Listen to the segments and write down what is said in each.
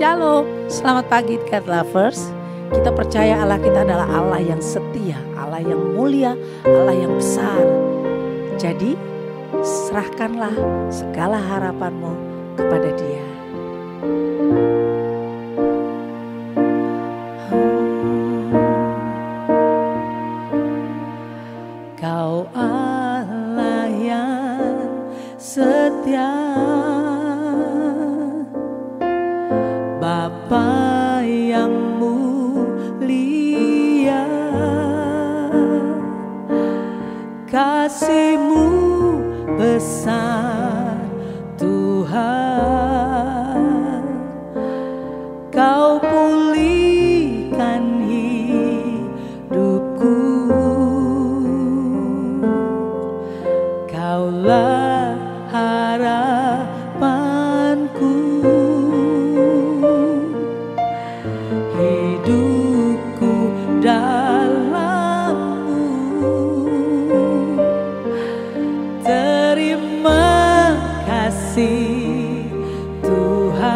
Shalom, selamat pagi God Lovers. Kita percaya Allah kita adalah Allah yang setia, Allah yang mulia, Allah yang besar. Jadi serahkanlah segala harapanmu kepada Dia. Kau Allah yang setia, Bapa yang mulia, kasih-Mu besar Tuhan. Kau pulihkan hidupku, Kaulah harapanku. Hidupku dalam-Mu, terima kasih Tuhan.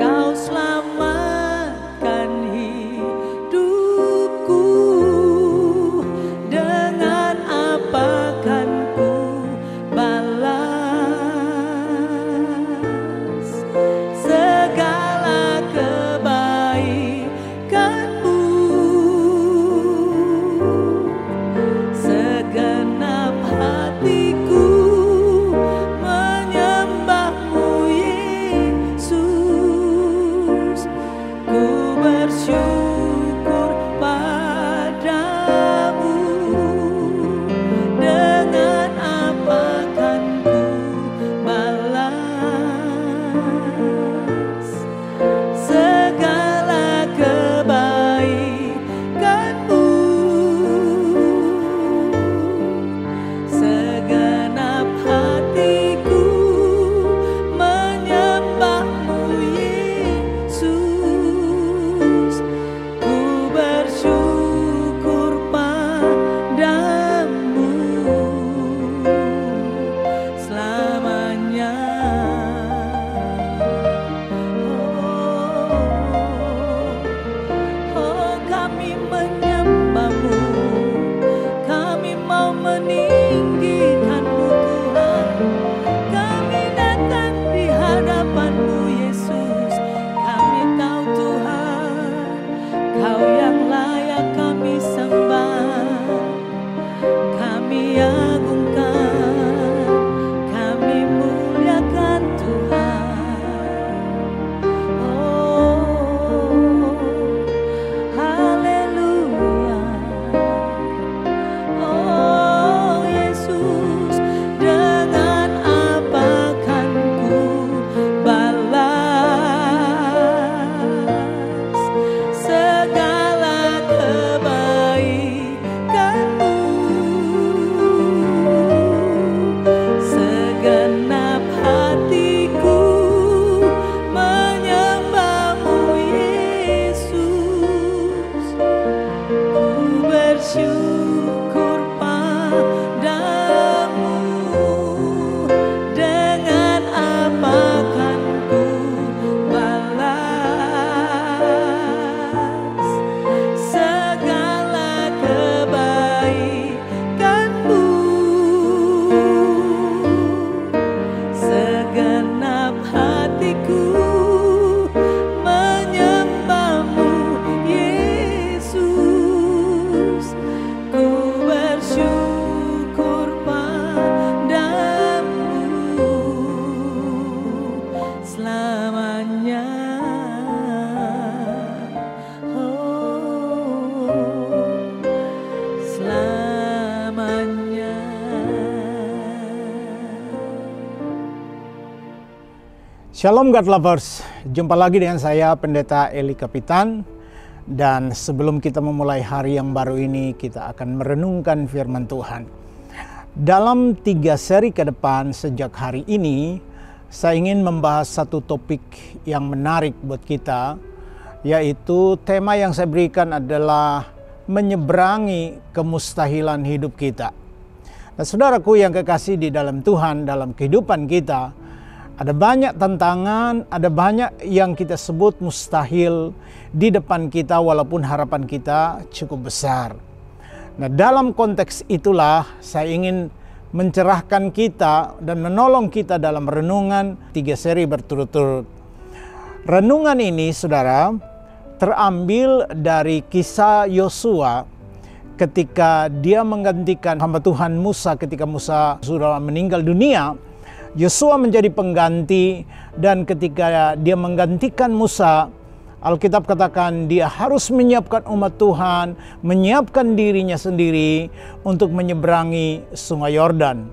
Kau selamatkan hidupku, dengan apa kan ku balas segala kebaikan-Mu. Segenap hatiku menyembah-Mu Yesus. Ku bersyukur padamu, dengan apa kan ku balas segala kebaikan-Mu. Segenap hatiku menyembah-Mu Yesus. Ku bersyukur padamu selamanya. Oh, kami menyembah-Mu, kami mau meninggikan-Mu Tuhan. Kami datang di hadapan-Mu Yesus. Kami tahu Tuhan, Kau yang layak kami sembah, kami agungkan, kami muliakan Tuhan. Oh, haleluya. Oh Yesus, dengan apa kan ku balas segala kebaikan-Mu. Segenap hatiku menyembah-Mu Yesus. Ku bersyukur padamu, dengan apa kan ku balas segala kebaikan-Mu. Segenap hatiku menyembah-Mu Yesus. Ku bersyukur padamu selamanya. Oh, selamanya. Shalom God Lovers, jumpa lagi dengan saya Pendeta Eli Kapitan. Dan sebelum kita memulai hari yang baru ini, kita akan merenungkan firman Tuhan. Dalam 3 seri ke depan sejak hari ini, saya ingin membahas satu topik yang menarik buat kita, yaitu tema yang saya berikan adalah menyeberangi kemustahilan hidup kita. Nah, saudaraku yang kekasih di dalam Tuhan, dalam kehidupan kita Ada banyak tantangan, ada banyak yang kita sebut mustahil di depan kita walaupun harapan kita cukup besar. Nah, dalam konteks itulah saya ingin mencerahkan kita dan menolong kita dalam renungan 3 seri berturut-turut. Renungan ini, saudara, terambil dari kisah Yosua ketika dia menggantikan hamba Tuhan Musa ketika Musa sudah meninggal dunia. Yosua menjadi pengganti, dan ketika dia menggantikan Musa, Alkitab katakan dia harus menyiapkan umat Tuhan, menyiapkan dirinya sendiri untuk menyeberangi Sungai Yordan.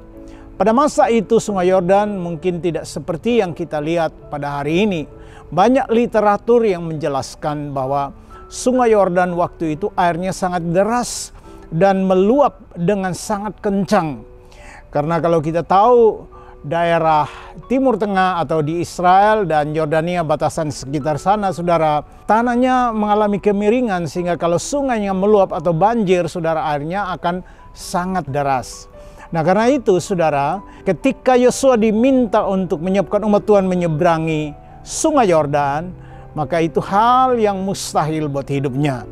Pada masa itu Sungai Yordan mungkin tidak seperti yang kita lihat pada hari ini. Banyak literatur yang menjelaskan bahwa Sungai Yordan waktu itu airnya sangat deras dan meluap dengan sangat kencang. Karena kalau kita tahu daerah Timur Tengah atau di Israel dan Yordania batasan sekitar sana, saudara, tanahnya mengalami kemiringan sehingga kalau sungainya meluap atau banjir, saudara, airnya akan sangat deras. Nah, karena itu, saudara, ketika Yosua diminta untuk menyiapkan umat Tuhan menyeberangi Sungai Yordan, maka itu hal yang mustahil buat hidupnya.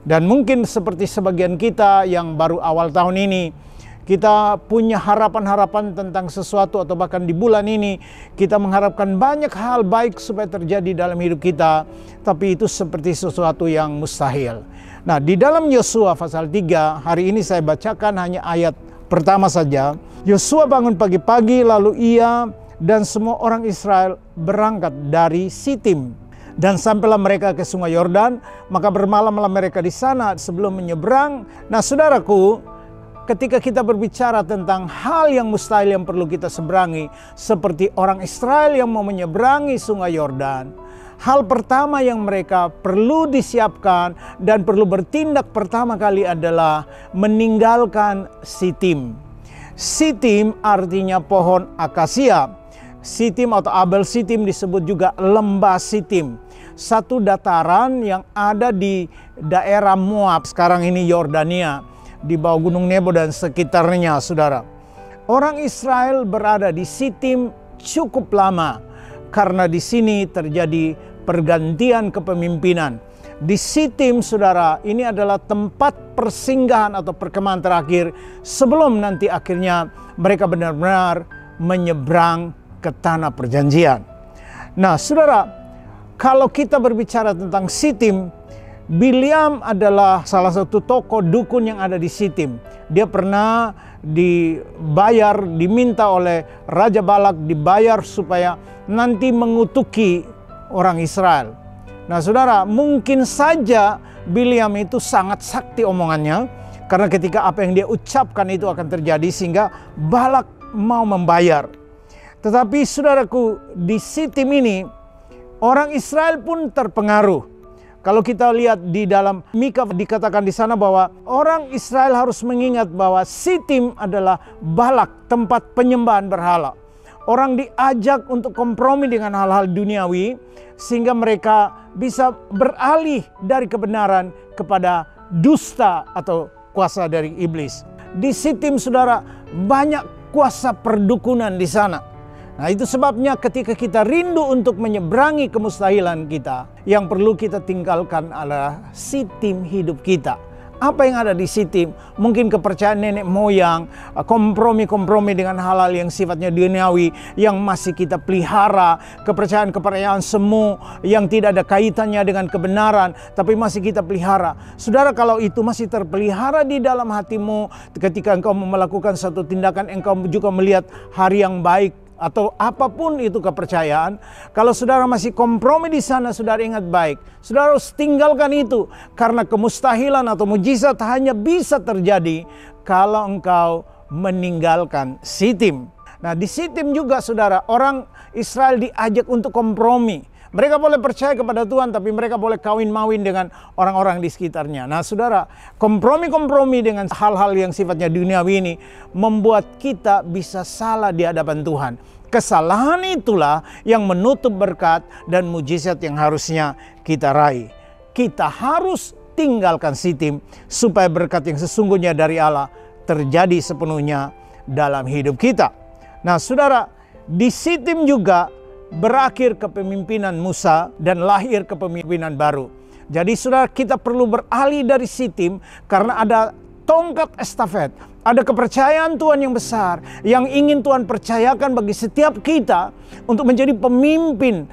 Dan mungkin seperti sebagian kita yang baru awal tahun ini, kita punya harapan-harapan tentang sesuatu, atau bahkan di bulan ini kita mengharapkan banyak hal baik supaya terjadi dalam hidup kita, tapi itu seperti sesuatu yang mustahil. Nah, di dalam Yosua pasal 3, hari ini saya bacakan hanya ayat pertama saja. Yosua bangun pagi-pagi, lalu ia dan semua orang Israel berangkat dari Sitim. Dan sampailah mereka ke Sungai Yordan, maka bermalamlah mereka di sana sebelum menyeberang. Nah, saudaraku, ketika kita berbicara tentang hal yang mustahil yang perlu kita seberangi, seperti orang Israel yang mau menyeberangi Sungai Yordan, hal pertama yang mereka perlu disiapkan dan perlu bertindak pertama kali adalah meninggalkan Sitim. Sitim artinya pohon akasia. Sitim atau Abel Sitim disebut juga lembah Sitim, satu dataran yang ada di daerah Moab, sekarang ini Yordania, di bawah Gunung Nebo dan sekitarnya, saudara. Orang Israel berada di Sitim cukup lama karena di sini terjadi pergantian kepemimpinan. Di Sitim, saudara, ini adalah tempat persinggahan atau perkemahan terakhir sebelum nanti akhirnya mereka benar-benar menyeberang ke tanah perjanjian. Nah, saudara, kalau kita berbicara tentang Sitim, Bileam adalah salah satu tokoh dukun yang ada di Sitim. Dia pernah diminta oleh Raja Balak, dibayar supaya nanti mengutuki orang Israel. Nah, saudara, mungkin saja Bileam itu sangat sakti omongannya, karena ketika apa yang dia ucapkan itu akan terjadi sehingga Balak mau membayar. Tetapi saudaraku, di Sitim ini orang Israel pun terpengaruh. Kalau kita lihat di dalam Mika dikatakan di sana bahwa orang Israel harus mengingat bahwa Sitim adalah Balak, tempat penyembahan berhala. Orang diajak untuk kompromi dengan hal-hal duniawi sehingga mereka bisa beralih dari kebenaran kepada dusta atau kuasa dari iblis. Di Sitim, saudara, banyak kuasa perdukunan di sana. Nah, itu sebabnya ketika kita rindu untuk menyeberangi kemustahilan kita, yang perlu kita tinggalkan adalah Sitim hidup kita. Apa yang ada di Sitim? Mungkin kepercayaan nenek moyang, kompromi-kompromi dengan hal-hal yang sifatnya duniawi yang masih kita pelihara, kepercayaan-kepercayaan semu yang tidak ada kaitannya dengan kebenaran, tapi masih kita pelihara. Saudara, kalau itu masih terpelihara di dalam hatimu, ketika engkau melakukan satu tindakan, engkau juga melihat hari yang baik, atau apapun itu kepercayaan, kalau saudara masih kompromi di sana, saudara ingat baik, saudara harus tinggalkan itu, karena kemustahilan atau mujizat hanya bisa terjadi kalau engkau meninggalkan Sitim. Nah, di Sitim juga, saudara, orang Israel diajak untuk kompromi. Mereka boleh percaya kepada Tuhan, tapi mereka boleh kawin-mawin dengan orang-orang di sekitarnya. Nah, saudara, kompromi-kompromi dengan hal-hal yang sifatnya duniawi ini membuat kita bisa salah di hadapan Tuhan. Kesalahan itulah yang menutup berkat dan mujizat yang harusnya kita raih. Kita harus tinggalkan Sitim supaya berkat yang sesungguhnya dari Allah terjadi sepenuhnya dalam hidup kita. Nah, saudara, di Sitim juga berakhir kepemimpinan Musa dan lahir kepemimpinan baru. Jadi saudara, kita perlu beralih dari Sitim karena ada tongkat estafet. Ada kepercayaan Tuhan yang besar yang ingin Tuhan percayakan bagi setiap kita untuk menjadi pemimpin,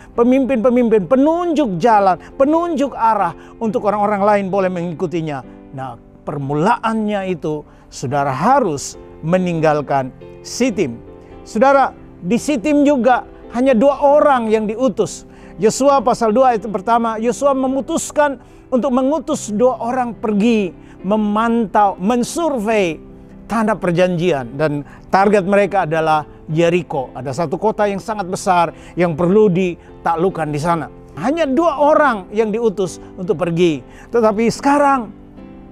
penunjuk jalan, penunjuk arah untuk orang-orang lain boleh mengikutinya. Nah, permulaannya itu saudara harus meninggalkan Sitim. Saudara, di Sitim juga hanya 2 orang yang diutus. Yosua pasal 2 ayat pertama, Yosua memutuskan untuk mengutus 2 orang pergi memantau, mensurvei tanah perjanjian, dan target mereka adalah Yeriko. Ada satu kota yang sangat besar yang perlu ditaklukkan di sana. Hanya 2 orang yang diutus untuk pergi. Tetapi sekarang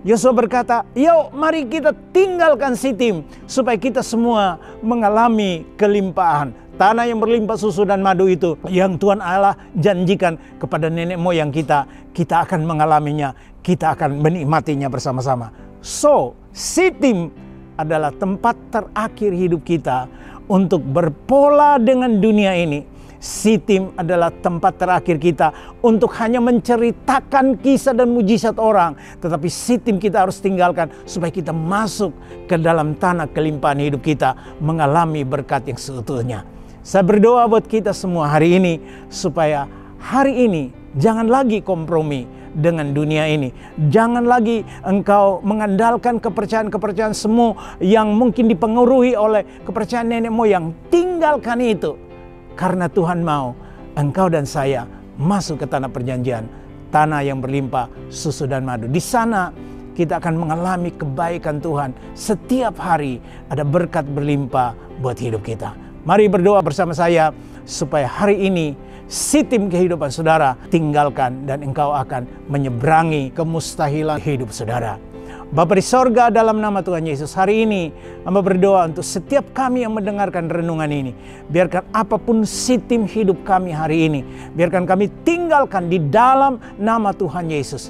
Yosua berkata, "Yuk mari kita tinggalkan Sitim supaya kita semua mengalami kelimpahan." Tanah yang berlimpah susu dan madu itu yang Tuhan Allah janjikan kepada nenek moyang kita, kita akan mengalaminya, kita akan menikmatinya bersama-sama. So, Sitim adalah tempat terakhir hidup kita untuk berpola dengan dunia ini. Sitim adalah tempat terakhir kita untuk hanya menceritakan kisah dan mujizat orang. Tetapi Sitim kita harus tinggalkan supaya kita masuk ke dalam tanah kelimpahan hidup kita, mengalami berkat yang seutuhnya. Saya berdoa buat kita semua hari ini supaya hari ini jangan lagi kompromi dengan dunia ini. Jangan lagi engkau mengandalkan kepercayaan-kepercayaan semu yang mungkin dipengaruhi oleh kepercayaan nenek moyang. Tinggalkan itu. Karena Tuhan mau engkau dan saya masuk ke tanah perjanjian. Tanah yang berlimpah susu dan madu. Di sana kita akan mengalami kebaikan Tuhan. Setiap hari ada berkat berlimpah buat hidup kita. Mari berdoa bersama saya supaya hari ini Sitim kehidupan saudara tinggalkan dan engkau akan menyeberangi kemustahilan hidup saudara. Bapa di sorga, dalam nama Tuhan Yesus, hari ini hamba berdoa untuk setiap kami yang mendengarkan renungan ini. Biarkan apapun Sitim hidup kami hari ini, biarkan kami tinggalkan di dalam nama Tuhan Yesus.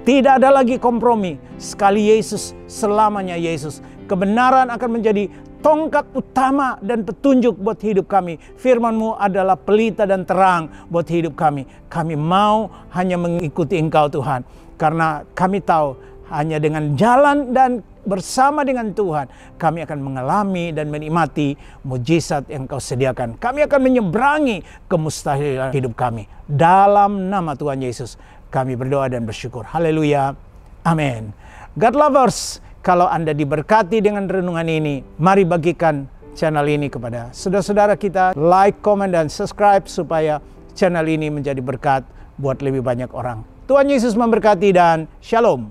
Tidak ada lagi kompromi. Sekali Yesus, selamanya Yesus. Kebenaran akan menjadi tongkat utama dan petunjuk buat hidup kami. Firman-Mu adalah pelita dan terang buat hidup kami. Kami mau hanya mengikuti Engkau Tuhan. Karena kami tahu hanya dengan jalan dan bersama dengan Tuhan kami akan mengalami dan menikmati mujizat yang Kau sediakan. Kami akan menyeberangi kemustahilan hidup kami. Dalam nama Tuhan Yesus kami berdoa dan bersyukur. Haleluya. Amin. God lovers, kalau Anda diberkati dengan renungan ini, mari bagikan channel ini kepada saudara-saudara kita. Like, comment, dan subscribe supaya channel ini menjadi berkat buat lebih banyak orang. Tuhan Yesus memberkati dan shalom.